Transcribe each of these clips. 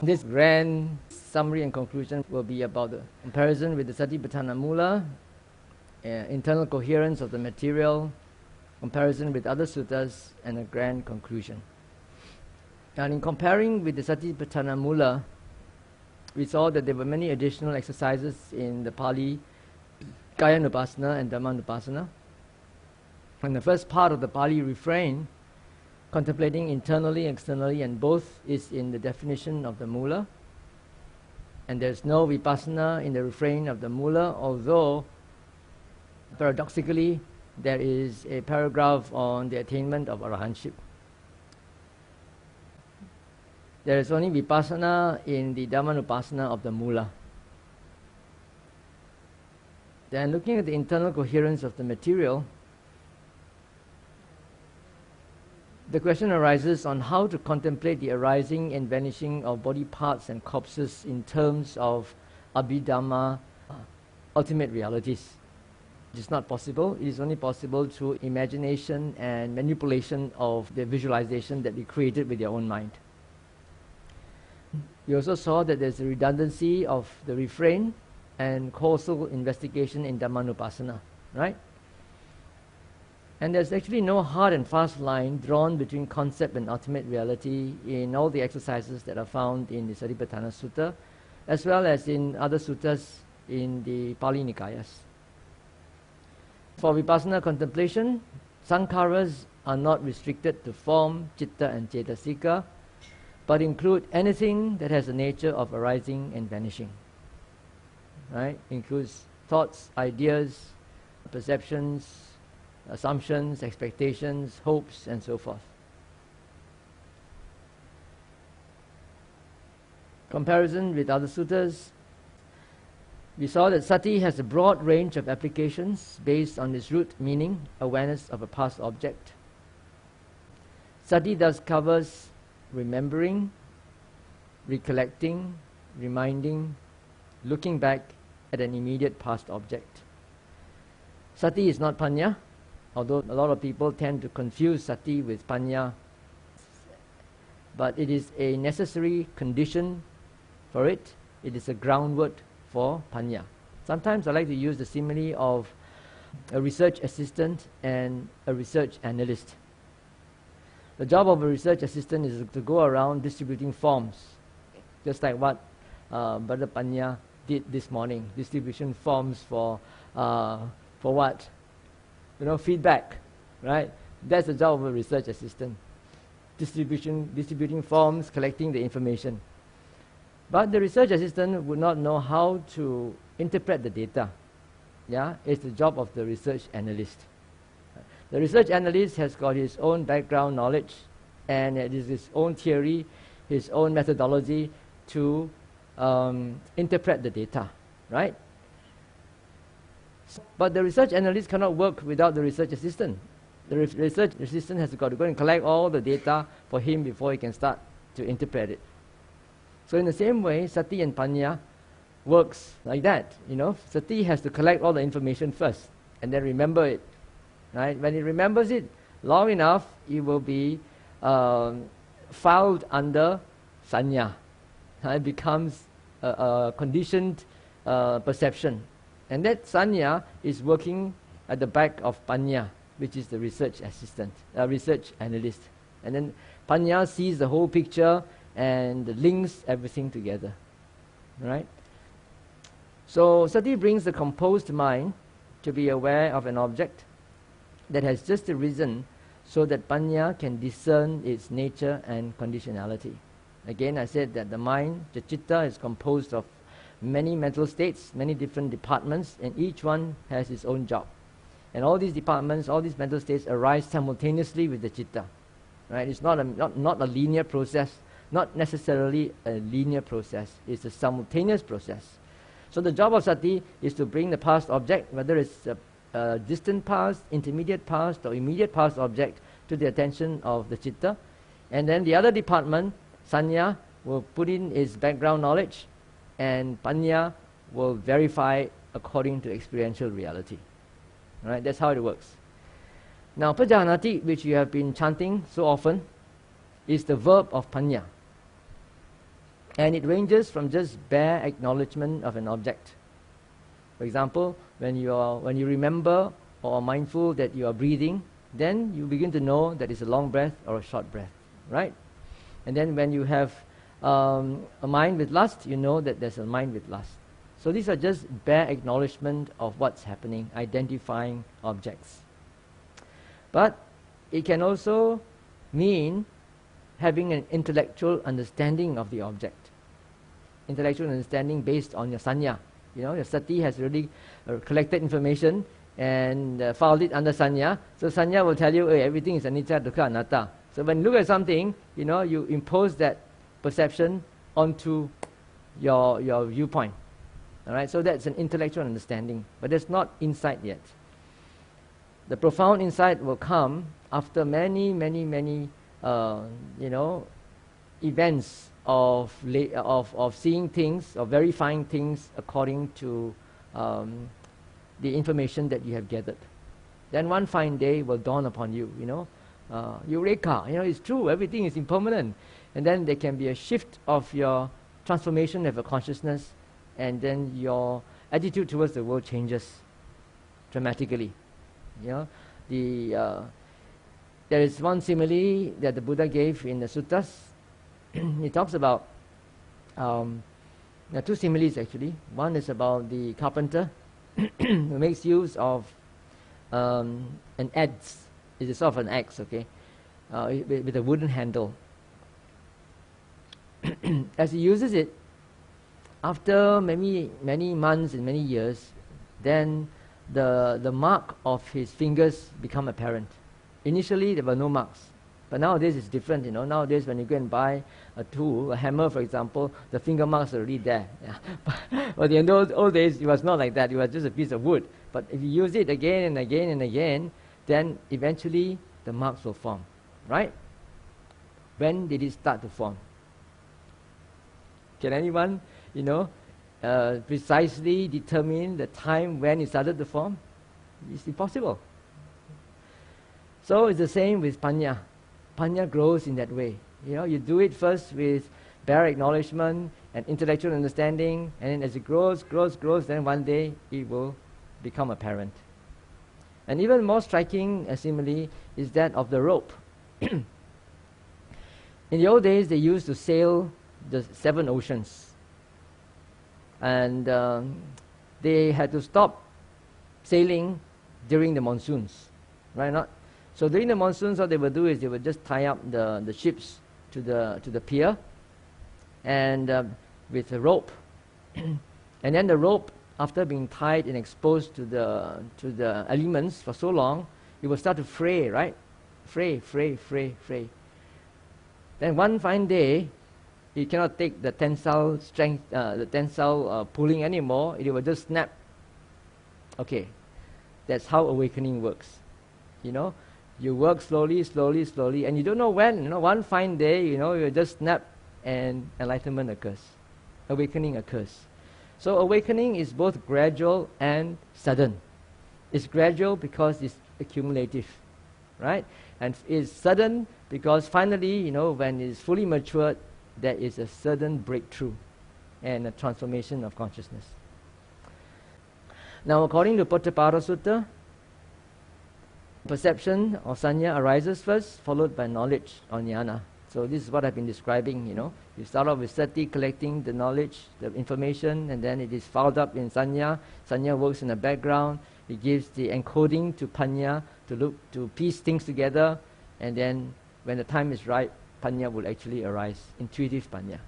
This grand summary and conclusion will be about the comparison with the Satipatthana Mula, internal coherence of the material, comparison with other suttas, and a grand conclusion. And in comparing with the Satipatthana Mula, we saw that there were many additional exercises in the Pali Kayanupasana and Dhammanupasana. And the first part of the Pali refrain, contemplating internally and externally, and both is in the definition of the Mula. And there's no vipassana in the refrain of the Mula, although paradoxically there is a paragraph on the attainment of arahantship. There is only vipassana in the Dhammanupasana of the Mula. Then looking at the internal coherence of the material, the question arises on how to contemplate the arising and vanishing of body parts and corpses in terms of abhidhamma, ultimate realities. It is not possible. It is only possible through imagination and manipulation of the visualization that we created with your own mind. We also saw that there's a redundancy of the refrain and causal investigation in Dhammanupasana, right? And there's actually no hard and fast line drawn between concept and ultimate reality in all the exercises that are found in the Satipatthana Sutta, as well as in other suttas in the Pali Nikayas. For vipassana contemplation, sankharas are not restricted to form, citta and cetasika, but include anything that has the nature of arising and vanishing. Right? Includes thoughts, ideas, perceptions, assumptions, expectations, hopes, and so forth. Comparison with other suttas, we saw that sati has a broad range of applications based on its root meaning, awareness of a past object. Sati thus covers remembering, recollecting, reminding, looking back at an immediate past object. Sati is not panya, although a lot of people tend to confuse sati with panya, but it is a necessary condition for it. It is a groundwork for panya. Sometimes I like to use the simile of a research assistant and a research analyst. The job of a research assistant is to go around distributing forms, just like what Brother Panya did this morning. Distribution forms for what? Feedback, right? That's the job of a research assistant. Distributing forms, collecting the information. But the research assistant would not know how to interpret the data. Yeah, it's the job of the research analyst. The research analyst has got his own background knowledge, and it is his own theory, his own methodology to interpret the data, right? But the research analyst cannot work without the research assistant. The research assistant has got to go and collect all the data for him before he can start to interpret it. So in the same way, sati and panya works like that. Sati has to collect all the information first and then remember it. Right? When it remembers it long enough, it will be filed under sanya. It becomes a conditioned perception. And that sanya is working at the back of panya, which is the research assistant, research analyst. And then panya sees the whole picture and links everything together. Right? So sati brings the composed mind to be aware of an object that has just arisen so that panya can discern its nature and conditionality. Again, I said that the mind, the citta, is composed of many mental states, many different departments, and each one has its own job. And all these departments, all these mental states arise simultaneously with the citta. Right? It's not a linear process, not necessarily a linear process. It's a simultaneous process. So the job of sati is to bring the past object, whether it's a distant past, intermediate past, or immediate past object, to the attention of the citta. And then the other department, sanya, will put in its background knowledge, and panya will verify according to experiential reality. Right? That's how it works. Now, pajanati, which you have been chanting so often, is the verb of panya. And it ranges from just bare acknowledgement of an object. For example, when you remember or are mindful that you are breathing, then you begin to know that it's a long breath or a short breath, right? And then when you have a mind with lust, you know that there's a mind with lust. So these are just bare acknowledgement of what's happening, identifying objects. But it can also mean having an intellectual understanding of the object. Intellectual understanding based on your sanya. You know, your sati has really collected information and filed it under sanya. So sanya will tell you, hey, everything is anicca, dukkha, anatta. So when you look at something, you know, you impose that perception onto your viewpoint. All right, so that's an intellectual understanding, but that's not insight yet. The profound insight will come after many events of seeing things, of verifying things according to the information that you have gathered. Then one fine day will dawn upon you, eureka, it's true, everything is impermanent. And then there can be a shift of your transformation of your consciousness, and then your attitude towards the world changes dramatically. There is one simile that the Buddha gave in the suttas. He talks about there are two similes actually. One is about the carpenter who makes use of an adze. It is sort of an axe, okay, with a wooden handle. As he uses it, after many months and many years, then the mark of his fingers become apparent. Initially there were no marks, but nowadays it's different. Nowadays when you go and buy a tool, a hammer for example, the finger marks are already there. Yeah. But in those old days it was not like that. It was just a piece of wood. But if you use it again and again and again, then eventually the marks will form, right? When did it start to form? Can anyone, precisely determine the time when it started to form? It's impossible. So it's the same with Panna. Panna grows in that way. You do it first with bare acknowledgement and intellectual understanding, and then as it grows, then one day it will become apparent. And even more striking a simile is that of the rope. In the old days, they used to sail the 7 oceans. And they had to stop sailing during the monsoons, right? So during the monsoons, what they would do is they would just tie up the ships to the pier, and with a rope, and then the rope, after being tied and exposed to the elements for so long, it will start to fray, right? Fray. Then one fine day, it cannot take the tensile strength, the tensile pulling anymore. It will just snap. Okay, that's how awakening works. You work slowly, and you don't know when. One fine day, you just snap, and enlightenment occurs. Awakening occurs. So awakening is both gradual and sudden. It's gradual because it's accumulative, right? And it's sudden because finally, when it's fully matured, there is a sudden breakthrough and a transformation of consciousness. Now, according to Potthapada Sutta, perception or sanya arises first, followed by knowledge or jnana. So this is what I've been describing. You start off with sati, collecting the knowledge, the information, and then it is filed up in sanya. Sanya works in the background. It gives the encoding to panna to piece things together, and then when the time is right, panna will actually arise, intuitive panna.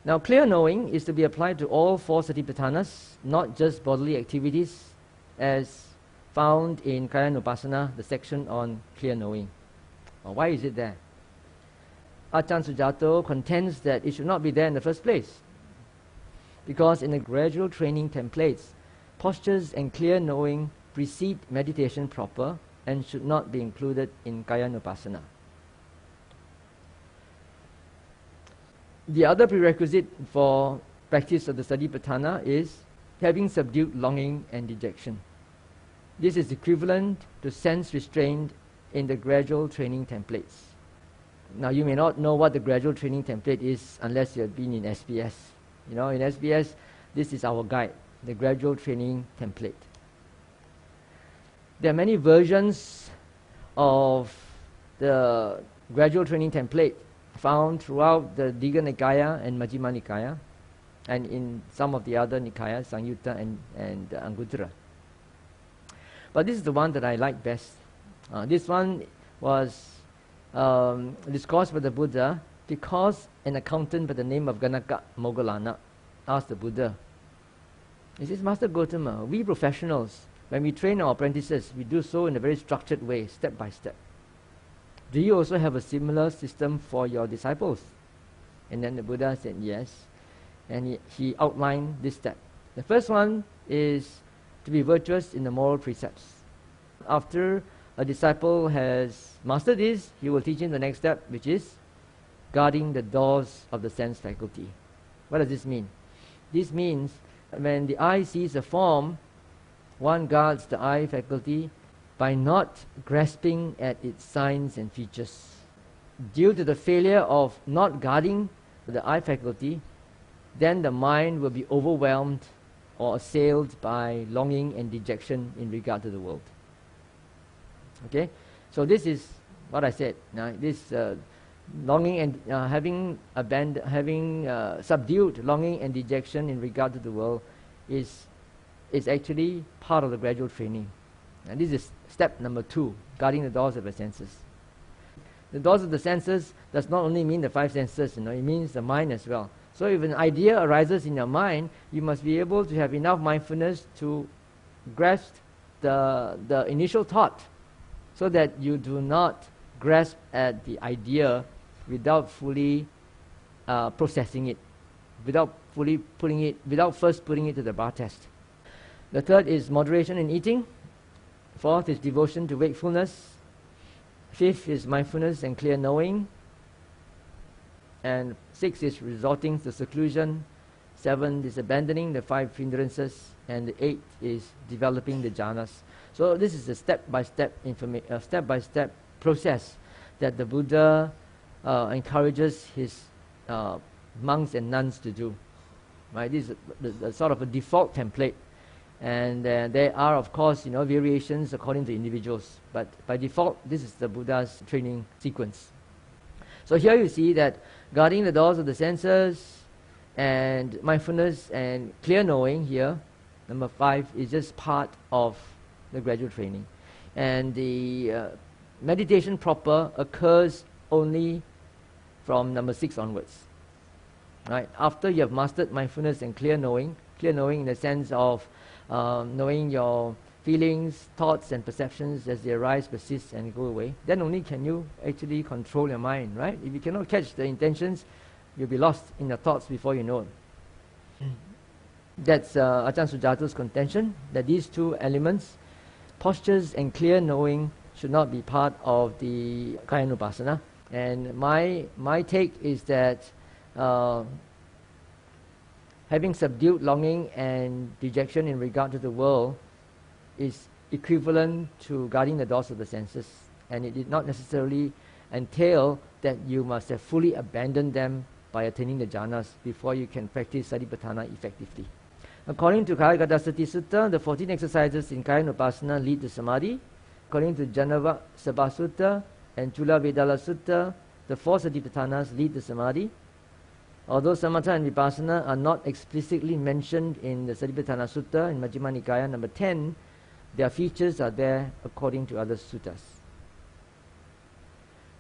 Now, clear knowing is to be applied to all 4 Satipatthanas, not just bodily activities, as found in Kayanupassana, the section on clear knowing. Why is it there? Achan Sujato contends that it should not be there in the first place, because in the gradual training templates, postures and clear knowing precede meditation proper and should not be included in Kayanupassana. The other prerequisite for practice of the Satipatthana is having subdued longing and dejection. This is equivalent to sense restraint in the gradual training templates. Now you may not know what the gradual training template is unless you have been in SBS. You know, in SBS, this is our guide, the gradual training template. There are many versions of the gradual training template found throughout the Digha Nikaya and Majjhima Nikaya, and in some of the other Nikayas, Samyutta and Anguttara. But this is the one that I like best. This one was discoursed by the Buddha because an accountant by the name of Ganaka Moggallana asked the Buddha, he says, Master Gautama, we professionals, when we train our apprentices, we do so in a very structured way, step by step. Do you also have a similar system for your disciples? And then the Buddha said yes. And he outlined this step. The first one is to be virtuous in the moral precepts. After a disciple has mastered this, he will teach him the next step, which is guarding the doors of the sense faculty. What does this mean? This means when the eye sees a form, one guards the eye faculty by not grasping at its signs and features. Due to the failure of not guarding the eye faculty, then the mind will be overwhelmed or assailed by longing and dejection in regard to the world. Okay, so this is what I said. Now, this longing and having subdued longing and dejection in regard to the world is actually part of the gradual training. And this is step number 2, guarding the doors of the senses. The doors of the senses does not only mean the 5 senses, it means the mind as well. So if an idea arises in your mind, you must be able to have enough mindfulness to grasp the initial thought, so that you do not grasp at the idea without fully processing it, without first putting it to the bar test. The third is moderation in eating. Fourth is devotion to wakefulness. Fifth is mindfulness and clear knowing. And 6 is resorting to seclusion. 7 is abandoning the 5 hindrances. And the 8 is developing the jhanas. So this is a step-by-step process that the Buddha encourages his monks and nuns to do. Right? This is the sort of a default template. And there are, of course, variations according to individuals. But by default, this is the Buddha's training sequence. So here you see that guarding the doors of the senses and mindfulness and clear knowing here, number 5, is just part of the gradual training. And the meditation proper occurs only from number 6 onwards. Right? After you have mastered mindfulness and clear knowing in the sense of knowing your feelings, thoughts and perceptions as they arise, persist and go away, then only can you actually control your mind, right? If you cannot catch the intentions, you'll be lost in your thoughts before you know it. That's Ajahn Sujato's contention, that these 2 elements, postures and clear knowing, should not be part of the Kayanupassana. And my take is that having subdued longing and dejection in regard to the world is equivalent to guarding the doors of the senses, and it did not necessarily entail that you must have fully abandoned them by attaining the jhanas before you can practice Satipatthana effectively. According to Kayagata-sati Sutta, the 14 exercises in Kayanupassana lead to Samadhi. According to Janava Sabha Sutta and Chula Vedala Sutta, the 4 Satipatthanas lead to Samadhi. Although Samatha and Vipassana are not explicitly mentioned in the Satipatthana Sutta in Majjhima Nikaya number 10, their features are there according to other suttas.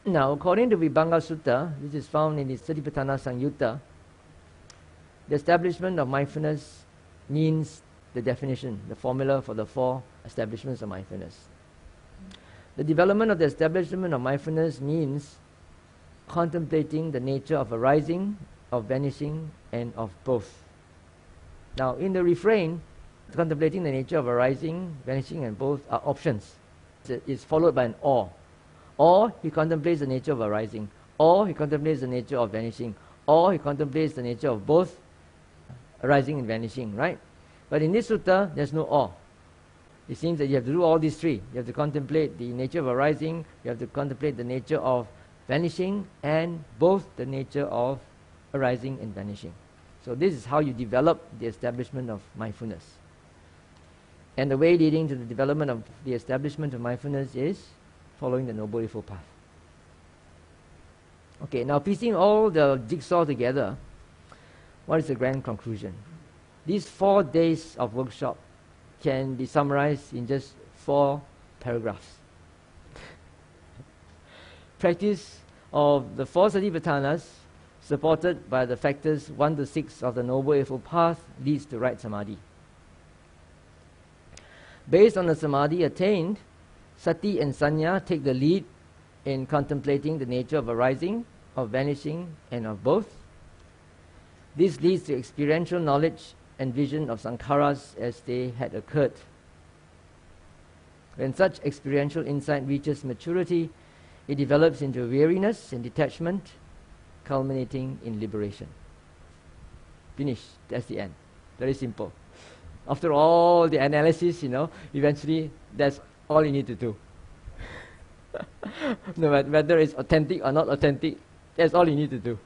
Now, according to Vibhanga Sutta, which is found in the Satipatthana Samyutta, the establishment of mindfulness means the definition, the formula for the 4 establishments of mindfulness. The development of the establishment of mindfulness means contemplating the nature of arising, of vanishing, and of both. Now, in the refrain, contemplating the nature of arising, vanishing, and both are options. It's followed by an or he contemplates the nature of arising, or he contemplates the nature of vanishing, or he contemplates the nature of both arising and vanishing, right? But in this sutta, there's no or. It seems that you have to do all these 3. You have to contemplate the nature of arising, you have to contemplate the nature of vanishing, and both the nature of arising and vanishing. So this is how you develop the establishment of mindfulness. And the way leading to the development of the establishment of mindfulness is following the Noble Eightfold Path. Okay, now piecing all the jigsaw together, what is the grand conclusion? These 4 days of workshop can be summarized in just 4 paragraphs. Practice of the 4 Satipatthanas, supported by the factors 1 to 6 of the Noble Eightfold Path, leads to right samadhi. Based on the samadhi attained, Sati and Sanya take the lead in contemplating the nature of arising, of vanishing, and of both. This leads to experiential knowledge and vision of sankharas as they had occurred. When such experiential insight reaches maturity, it develops into weariness and detachment, culminating in liberation. Finish. That's the end. Very simple. After all the analysis, eventually that's all you need to do. No matter whether it's authentic or not authentic, that's all you need to do.